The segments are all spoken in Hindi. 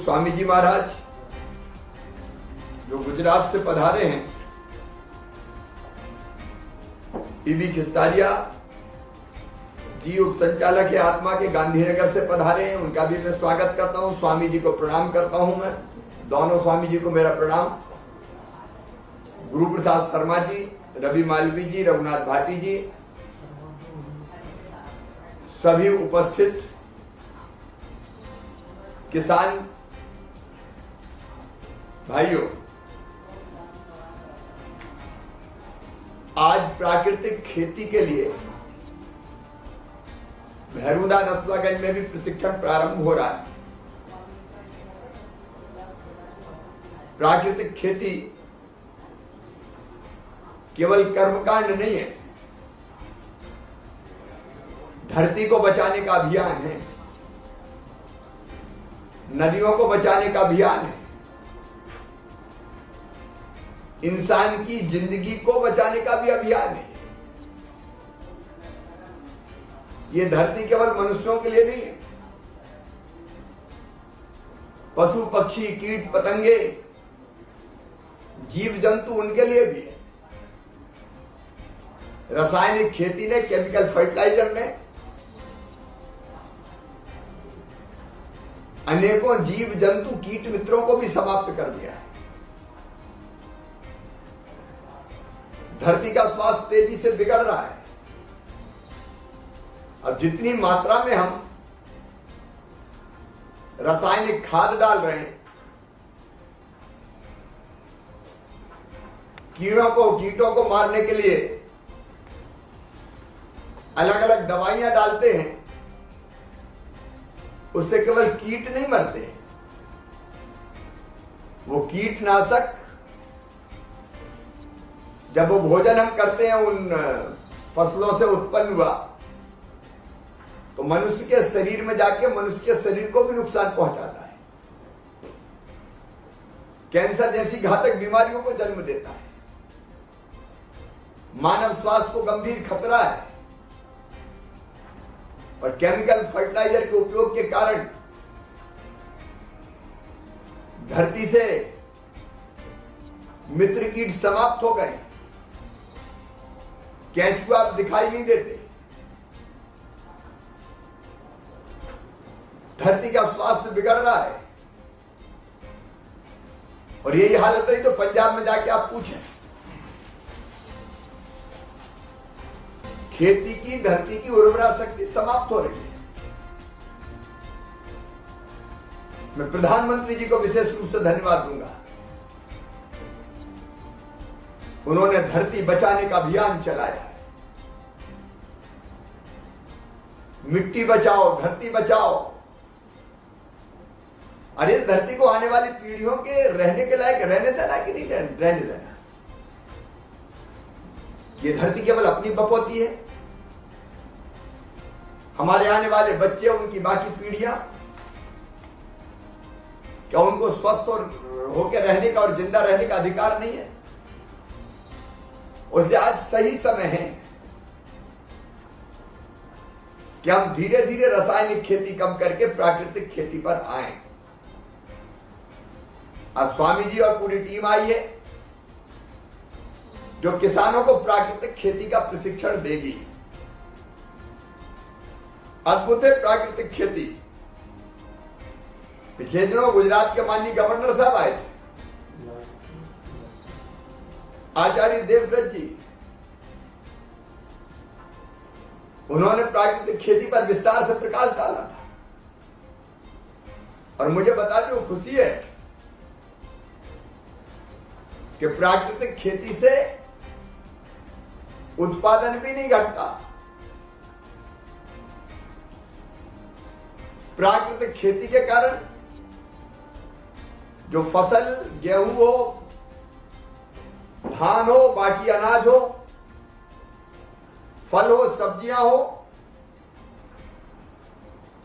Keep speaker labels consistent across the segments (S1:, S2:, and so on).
S1: स्वामी जी महाराज जो गुजरात से पधारे हैं, पीबी खिस्तारिया जी उप संचालक है आत्मा के, गांधीनगर से पधारे हैं, उनका भी मैं स्वागत करता हूं। स्वामी जी को प्रणाम करता हूं। मैं दोनों स्वामी जी को मेरा प्रणाम। गुरु प्रसाद शर्मा जी, रवि मालवी जी, रघुनाथ भाटी जी, सभी उपस्थित किसान भाइयों, आज प्राकृतिक खेती के लिए भैरूदा नसवागंज में भी प्रशिक्षण प्रारंभ हो रहा है। प्राकृतिक खेती केवल कर्मकांड नहीं है, धरती को बचाने का अभियान है, नदियों को बचाने का अभियान है, इंसान की जिंदगी को बचाने का भी अभियान है। ये धरती केवल मनुष्यों के लिए नहीं है, पशु पक्षी कीट पतंगे जीव जंतु उनके लिए भी है। रासायनिक खेती ने, केमिकल फर्टिलाइजर ने अनेकों जीव जंतु कीट मित्रों को भी समाप्त कर दिया है। धरती का स्वास्थ्य तेजी से बिगड़ रहा है। अब जितनी मात्रा में हम रासायनिक खाद डाल रहे हैं, कीटों को मारने के लिए अलग अलग दवाइयां डालते हैं, उससे केवल कीट नहीं मरते, वो कीटनाशक जब वो भोजन हम करते हैं उन फसलों से उत्पन्न हुआ तो मनुष्य के शरीर में जाके मनुष्य के शरीर को भी नुकसान पहुंचाता है, कैंसर जैसी घातक बीमारियों को जन्म देता है, मानव स्वास्थ्य को गंभीर खतरा है। और केमिकल फर्टिलाइजर के उपयोग के कारण धरती से मित्र कीट समाप्त हो गए, केंचुआ अब दिखाई नहीं देते, धरती का स्वास्थ्य बिगड़ रहा है। और यही हालत रही तो पंजाब में जाके आप पूछें, खेती की धरती की उर्वरा शक्ति समाप्त हो रही है। मैं प्रधानमंत्री जी को विशेष रूप से धन्यवाद दूंगा, उन्होंने धरती बचाने का अभियान चलाया है। मिट्टी बचाओ, धरती बचाओ। अरे इस धरती को आने वाली पीढ़ियों के रहने के लायक रहने देना कि नहीं रहने देना। ये धरती केवल अपनी बपौती है, हमारे आने वाले बच्चे, उनकी बाकी पीढ़ियां, क्या उनको स्वस्थ और होकर रहने का और जिंदा रहने का अधिकार नहीं है? उससे आज सही समय है कि हम धीरे धीरे रासायनिक खेती कम करके प्राकृतिक खेती पर आए। आज स्वामी जी और पूरी टीम आई है जो किसानों को प्राकृतिक खेती का प्रशिक्षण देगी। अद्भुत है प्राकृतिक खेती। पिछले दिनों गुजरात के माननीय गवर्नर साहब आए थे, आचार्य देवव्रत जी, उन्होंने प्राकृतिक खेती पर विस्तार से प्रकाश डाला था। और मुझे बताते हुए खुशी है कि प्राकृतिक खेती से उत्पादन भी नहीं घटता। प्राकृतिक खेती के कारण जो फसल, गेहूं हो, धान हो, बाकी अनाज हो, फल हो, सब्जियां हो,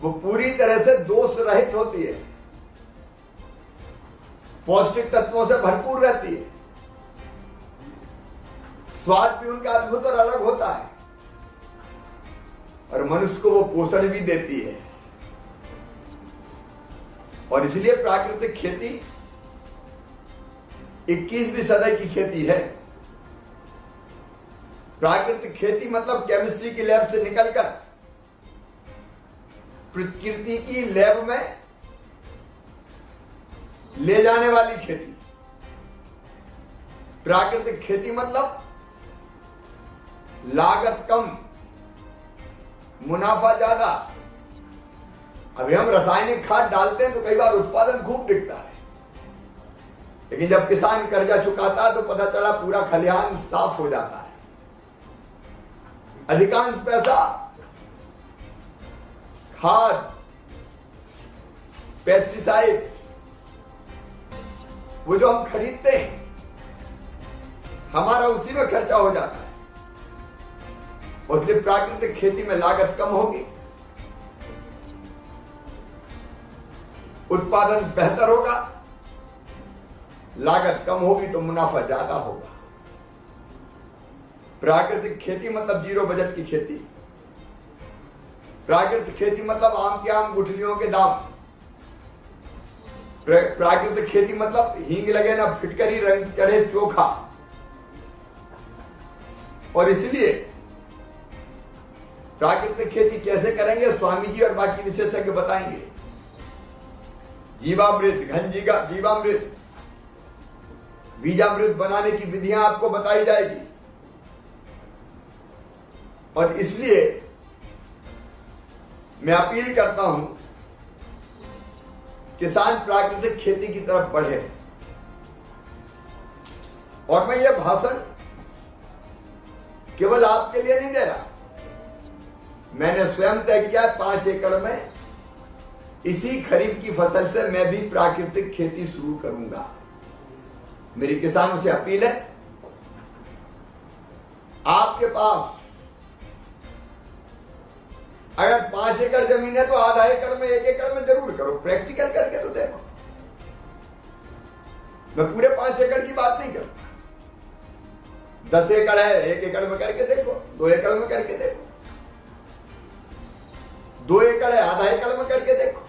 S1: वो पूरी तरह से दोष रहित होती है, पौष्टिक तत्वों से भरपूर रहती है, स्वाद भी उनका अद्भुत और अलग होता है, और मनुष्य को वो पोषण भी देती है। और इसलिए प्राकृतिक खेती 21वीं सदी की खेती है। प्राकृतिक खेती मतलब केमिस्ट्री की लैब से निकलकर प्रकृति की लैब में ले जाने वाली खेती। प्राकृतिक खेती मतलब लागत कम, मुनाफा ज्यादा। अभी हम रासायनिक खाद डालते हैं तो कई बार उत्पादन खूब दिखता है, लेकिन जब किसान कर्जा चुकाता है तो पता चला पूरा खलिहान साफ हो जाता है। अधिकांश पैसा खाद, पेस्टिसाइड, वो जो हम खरीदते हैं, हमारा उसी में खर्चा हो जाता है। इसलिए प्राकृतिक खेती में लागत कम होगी, उत्पादन बेहतर होगा, लागत कम होगी तो मुनाफा ज्यादा होगा। प्राकृतिक खेती मतलब जीरो बजट की खेती। प्राकृतिक खेती मतलब आम के आम गुठलियों के दाम। प्राकृतिक खेती मतलब हींग लगे ना फिटकरी, रंग चढ़े चोखा। और इसलिए प्राकृतिक खेती कैसे करेंगे स्वामी जी और बाकी विशेषज्ञ बताएंगे। जीवामृत, जीवामृत, बीजामृत बनाने की विधियां आपको बताई जाएगी। और इसलिए मैं अपील करता हूं किसान प्राकृतिक खेती की तरफ बढ़े। और मैं ये भाषण केवल आपके लिए नहीं दे रहा, मैंने स्वयं तय किया 5 एकड़ में इसी खरीफ की फसल से मैं भी प्राकृतिक खेती शुरू करूंगा। मेरी किसानों से अपील है, आपके पास अगर 5 एकड़ जमीन है तो आधा एकड़ में, 1 एकड़ में जरूर करो। प्रैक्टिकल करके तो देखो। मैं पूरे 5 एकड़ की बात नहीं करता। 10 एकड़ है, 1 एकड़ में करके देखो, 2 एकड़ में करके देखो, 2 एकड़ है, आधा एकड़ में करके देखो।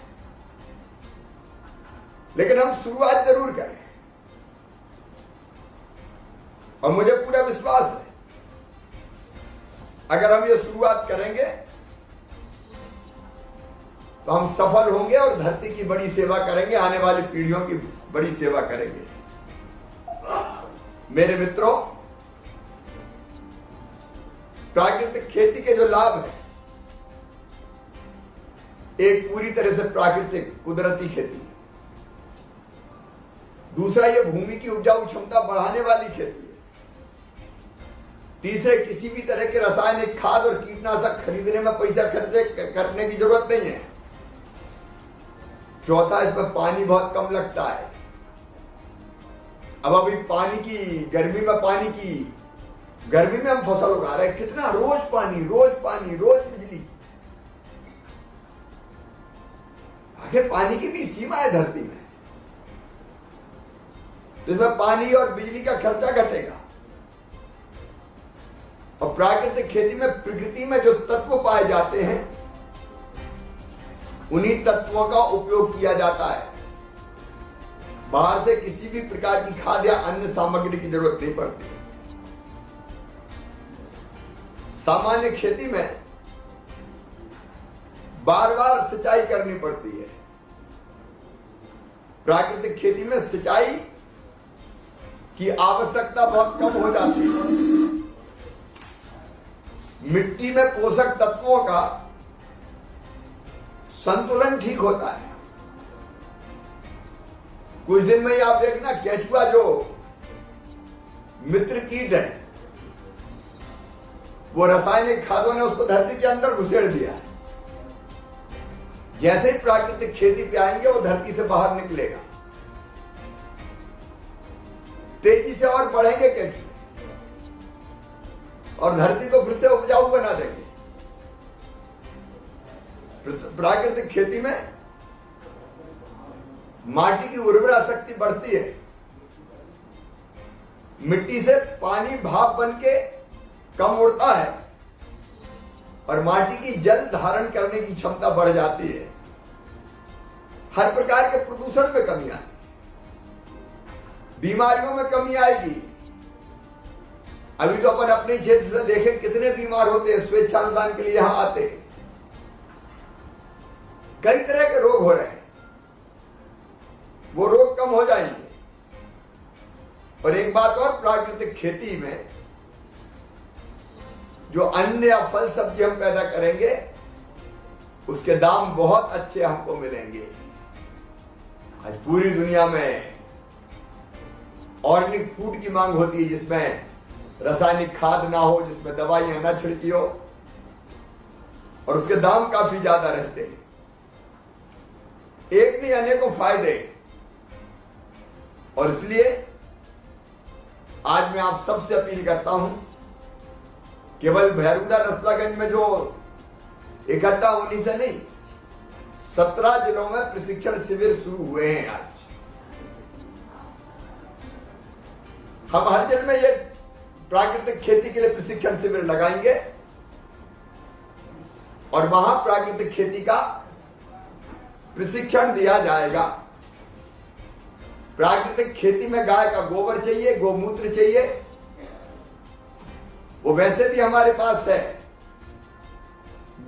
S1: लेकिन हम शुरुआत जरूर करें। और मुझे पूरा विश्वास है अगर हम ये शुरुआत करेंगे तो हम सफल होंगे और धरती की बड़ी सेवा करेंगे, आने वाली पीढ़ियों की बड़ी सेवा करेंगे। मेरे मित्रों, प्राकृतिक खेती के जो लाभ है, एक पूरी तरह से प्राकृतिक कुदरती खेती, दूसरा ये भूमि की उपजाऊ क्षमता बढ़ाने वाली खेती है, तीसरे किसी भी तरह के रासायनिक खाद और कीटनाशक खरीदने में पैसा खर्च करने की जरूरत नहीं है, चौथा इसमें पानी बहुत कम लगता है। अब अभी पानी की गर्मी में हम फसल उगा रहे हैं, कितना रोज पानी, रोज बिजली। आखिर पानी की भी सीमा है धरती में, तो इसमें पानी और बिजली का खर्चा घटेगा। और प्राकृतिक खेती में प्रकृति में जो तत्व पाए जाते हैं उन्हीं तत्वों का उपयोग किया जाता है। बाहर से किसी भी प्रकार की खाद या अन्य सामग्री की जरूरत नहीं पड़ती। सामान्य खेती में बार बार सिंचाई करनी पड़ती है। प्राकृतिक खेती में सिंचाई की आवश्यकता बहुत कम हो जाती है। मिट्टी में पोषक तत्वों का संतुलन ठीक होता है। कुछ दिन में ही आप देखना, केंचुआ जो मित्र कीट है, वो रासायनिक खादों ने उसको धरती के अंदर घुसेड़ दिया है। जैसे ही प्राकृतिक खेती पे आएंगे वो धरती से बाहर निकलेगा, तेजी से और बढ़ेंगे केंचुए और धरती को फिर से उपजाऊ बना देंगे। प्राकृतिक खेती में माटी की उर्वरा शक्ति बढ़ती है। मिट्टी से पानी भाप बन के कम उड़ता है और माटी की जल धारण करने की क्षमता बढ़ जाती है। हर प्रकार के प्रदूषण में कमी आएगी, बीमारियों में कमी आएगी। अभी तो अपन अपने क्षेत्र से देखें कितने बीमार होते हैं, स्वेच्छानुदान के लिए यहां आते, कई तरह के रोग हो रहे हैं, वो रोग कम हो जाएंगे। और एक बात और, प्राकृतिक खेती में जो अन्न या फल सब्जी हम पैदा करेंगे उसके दाम बहुत अच्छे हमको मिलेंगे। आज पूरी दुनिया में ऑर्गेनिक फूड की मांग होती है, जिसमें रासायनिक खाद ना हो, जिसमें दवाइयां ना छिड़की हो, और उसके दाम काफी ज्यादा रहते हैं। एक नहीं अनेकों फायदे। और इसलिए आज मैं आप सबसे अपील करता हूं, केवल भैरुदा रतलागंज में जो इकट्ठा होने से नहीं, 17 जिलों में प्रशिक्षण शिविर शुरू हुए हैं। आज हम हर जिले में ये प्राकृतिक खेती के लिए प्रशिक्षण शिविर लगाएंगे और वहां प्राकृतिक खेती का प्रशिक्षण दिया जाएगा। प्राकृतिक खेती में गाय का गोबर चाहिए, गोमूत्र चाहिए, वो वैसे भी हमारे पास है।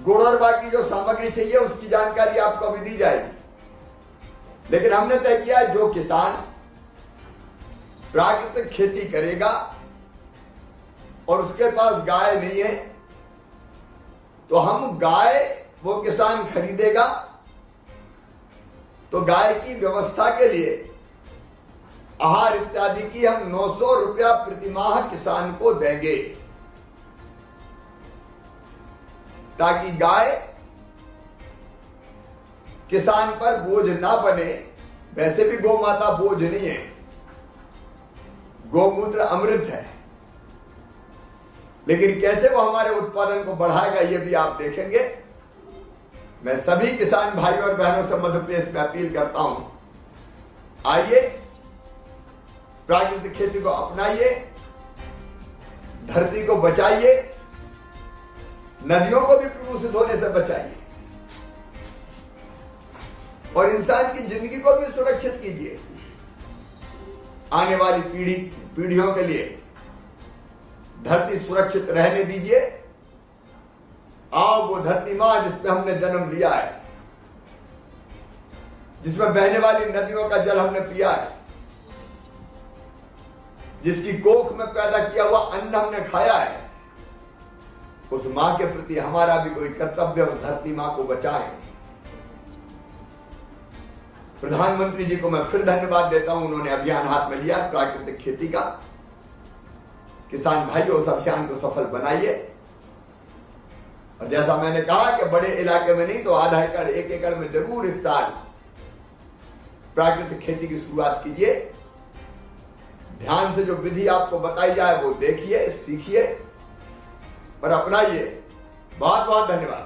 S1: गुड़ और बाकी जो सामग्री चाहिए उसकी जानकारी आपको अभी दी जाएगी। लेकिन हमने तय किया जो किसान प्राकृतिक खेती करेगा और उसके पास गाय नहीं है, तो हम गाय वो किसान खरीदेगा तो गाय की व्यवस्था के लिए आहार इत्यादि की हम 900 रुपया प्रति माह किसान को देंगे, ताकि गाय किसान पर बोझ ना बने। वैसे भी गौ माता बोझ नहीं है, गौमूत्र अमृत है, लेकिन कैसे वो हमारे उत्पादन को बढ़ाएगा ये भी आप देखेंगे। मैं सभी किसान भाई और बहनों से मध्य प्रदेश में अपील करता हूं, आइए प्राकृतिक खेती को अपनाइए, धरती को बचाइए, नदियों को भी प्रदूषित होने से बचाइए और इंसान की जिंदगी को भी सुरक्षित कीजिए। आने वाली पीढ़ियों के लिए धरती सुरक्षित रहने दीजिए। आओ वो धरती मां जिसमें हमने जन्म लिया है, जिसमें बहने वाली नदियों का जल हमने पिया है, जिसकी कोख में पैदा किया हुआ अन्न हमने खाया है, उस मां के प्रति हमारा भी कोई कर्तव्य और धरती मां को बचाएं। प्रधानमंत्री जी को मैं फिर धन्यवाद देता हूं, उन्होंने अभियान हाथ में लिया प्राकृतिक खेती का। किसान भाइयों उस अभियान को सफल बनाइए और जैसा मैंने कहा कि बड़े इलाके में नहीं तो आधा एकड़ 1 एकड़ में जरूर इस साल प्राकृतिक खेती की शुरुआत कीजिए। ध्यान से जो विधि आपको बताई जाए वो देखिए, सीखिए और अपनाइए। बहुत बहुत धन्यवाद।